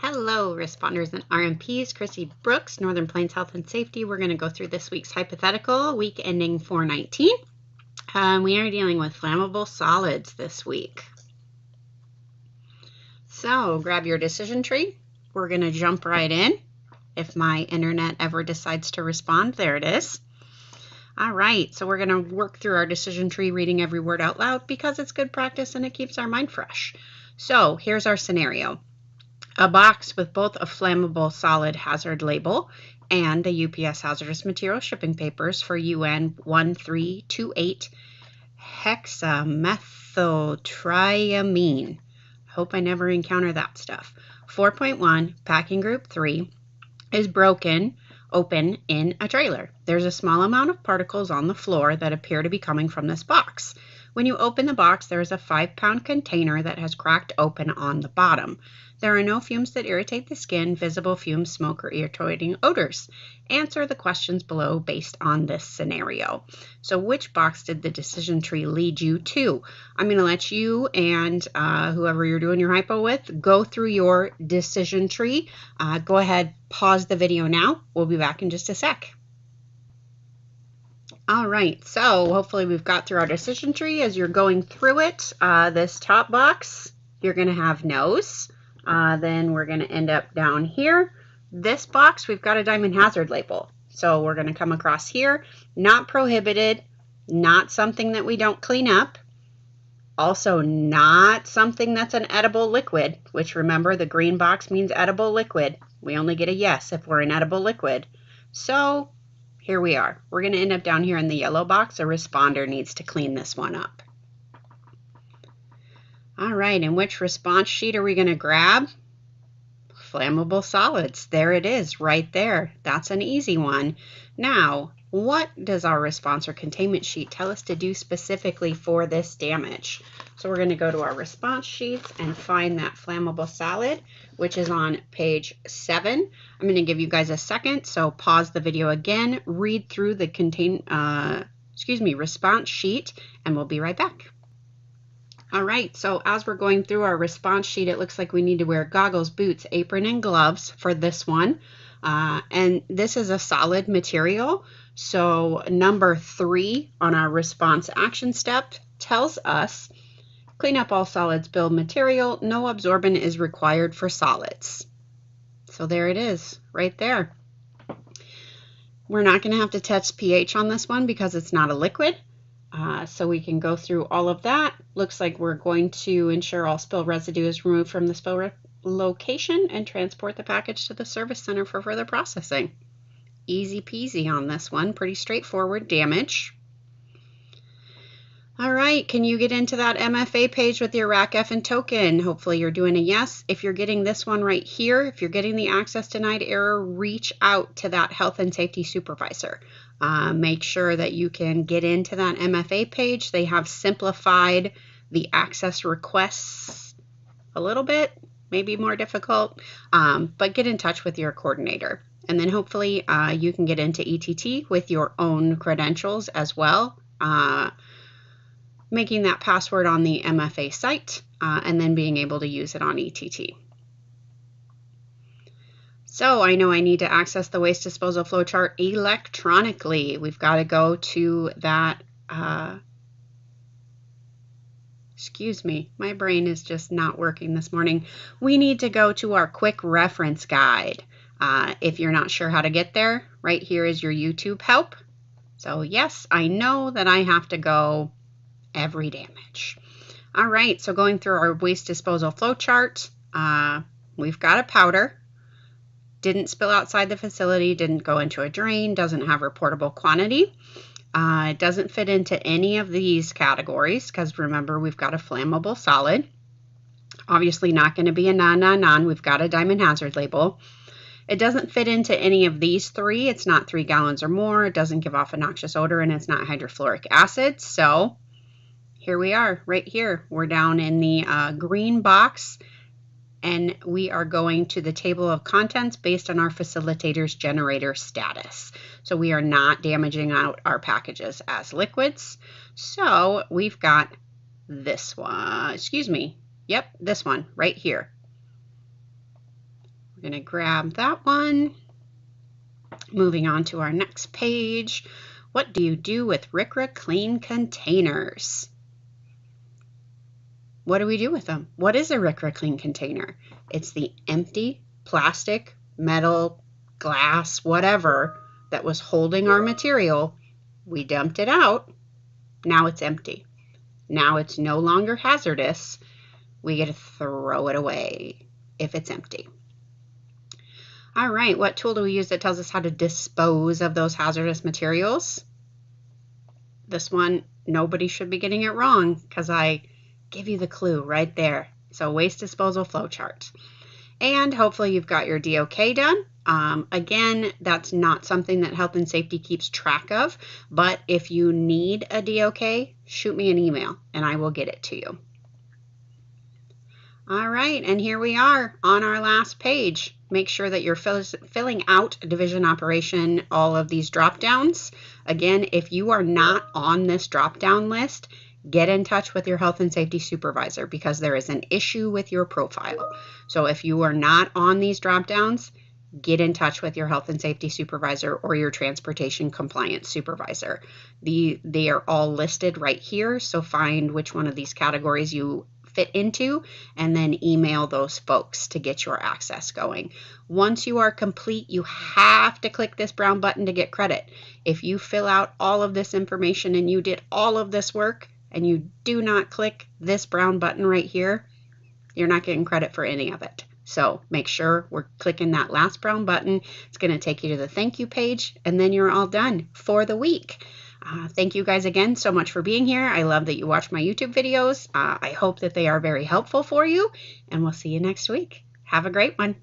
Hello, responders and RMPs. Chrissy Brooks, Northern Plains Health and Safety. We're going to go through this week's hypothetical, week ending 4/19. We are dealing with flammable solids this week. So grab your decision tree. We're going to jump right in. If my internet ever decides to respond, there it is. All right, so we're going to work through our decision tree reading every word out loud because it's good practice and it keeps our mind fresh. So here's our scenario. A box with both a flammable solid hazard label and a UPS hazardous material shipping papers for UN 1328 hexamethyl-triamine. Hope I never encounter that stuff. 4.1 packing group 3 is broken open in a trailer. There's a small amount of particles on the floor that appear to be coming from this box. When you open the box, there is a 5-pound container that has cracked open on the bottom. There are no fumes that irritate the skin, visible fumes, smoke, or irritating odors. Answer the questions below based on this scenario. So which box did the decision tree lead you to? I'm going to let you and whoever you're doing your hypo with go through your decision tree. Go ahead, pause the video now. We'll be back in just a sec. All right, so hopefully we've got through our decision tree. As you're going through it, this top box, you're going to have no's. Then we're going to end up down here. This box, we've got a diamond hazard label. So we're going to come across here. Not prohibited, not something that we don't clean up. Also not something that's an edible liquid, which remember the green box means edible liquid. We only get a yes if we're an edible liquid. So here we are. We're going to end up down here in the yellow box. A responder needs to clean this one up. All right, and which response sheet are we going to grab? Flammable solids. There it is, right there. That's an easy one. Now, what does our response or containment sheet tell us to do specifically for this damage? So we're going to go to our response sheets and find that flammable solid, which is on page 7. I'm going to give you guys a second, so pause the video again, read through the response sheet, and we'll be right back. All right, so as we're going through our response sheet, it looks like we need to wear goggles, boots, apron, and gloves for this one. And this is a solid material. So number 3 on our response action step tells us, clean up all solids build material. No absorbent is required for solids. So there it is, right there. We're not going to have to test pH on this one because it's not a liquid. So we can go through all of that. Looks like we're going to ensure all spill residue is removed from the spill location and transport the package to the service center for further processing. Easy peasy on this one. Pretty straightforward damage. All right, can you get into that MFA page with your RACF and token? Hopefully you're doing a yes. If you're getting this one right here, if you're getting the access denied error, reach out to that health and safety supervisor. Make sure that you can get into that MFA page. They have simplified the access requests a little bit, maybe more difficult, but get in touch with your coordinator. And then hopefully you can get into ETT with your own credentials as well. Making that password on the MFA site and then being able to use it on ETT. So I know I need to access the waste disposal flowchart electronically. We've got to go to that, excuse me, my brain is just not working this morning. We need to go to our quick reference guide. If you're not sure how to get there, right here is your YouTube help. So yes, I know that I have to go every damage. All right, so going through our waste disposal flowchart, we've got a powder. Didn't spill outside the facility, didn't go into a drain, doesn't have reportable quantity. It doesn't fit into any of these categories because remember we've got a flammable solid. Obviously not going to be a non. We've got a diamond hazard label. It doesn't fit into any of these 3. It's not 3 gallons or more. It doesn't give off a noxious odor, and it's not hydrofluoric acid. So here we are, right here. We're down in the green box, and we are going to the table of contents based on our facilitator's generator status. So we are not damaging out our packages as liquids. So we've got this one, excuse me, yep, this one right here. We're going to grab that one. Moving on to our next page. What do you do with RCRA clean containers? What do we do with them? What is a RCRA clean container? It's the empty plastic, metal, glass, whatever that was holding our material. We dumped it out. Now it's empty. Now it's no longer hazardous. We get to throw it away if it's empty. All right, what tool do we use that tells us how to dispose of those hazardous materials? This one, nobody should be getting it wrong because I give you the clue right there. So waste disposal flow chart. And hopefully you've got your DOK done. Again, that's not something that health and safety keeps track of, but if you need a DOK, shoot me an email and I will get it to you. All right, and here we are on our last page. Make sure that you're filling out division operation, all of these drop downs. Again, if you are not on this drop down list, get in touch with your health and safety supervisor because there is an issue with your profile. So if you are not on these drop downs, get in touch with your health and safety supervisor or your transportation compliance supervisor. They are all listed right here, so find which one of these categories you fit into and then email those folks to get your access going. Once you are complete, you have to click this brown button to get credit. If you fill out all of this information and you did all of this work and you do not click this brown button right here, you're not getting credit for any of it. So make sure we're clicking that last brown button. It's going to take you to the thank you page, and then you're all done for the week. Thank you guys again so much for being here. I love that you watch my YouTube videos. I hope that they are very helpful for you, and we'll see you next week. Have a great one.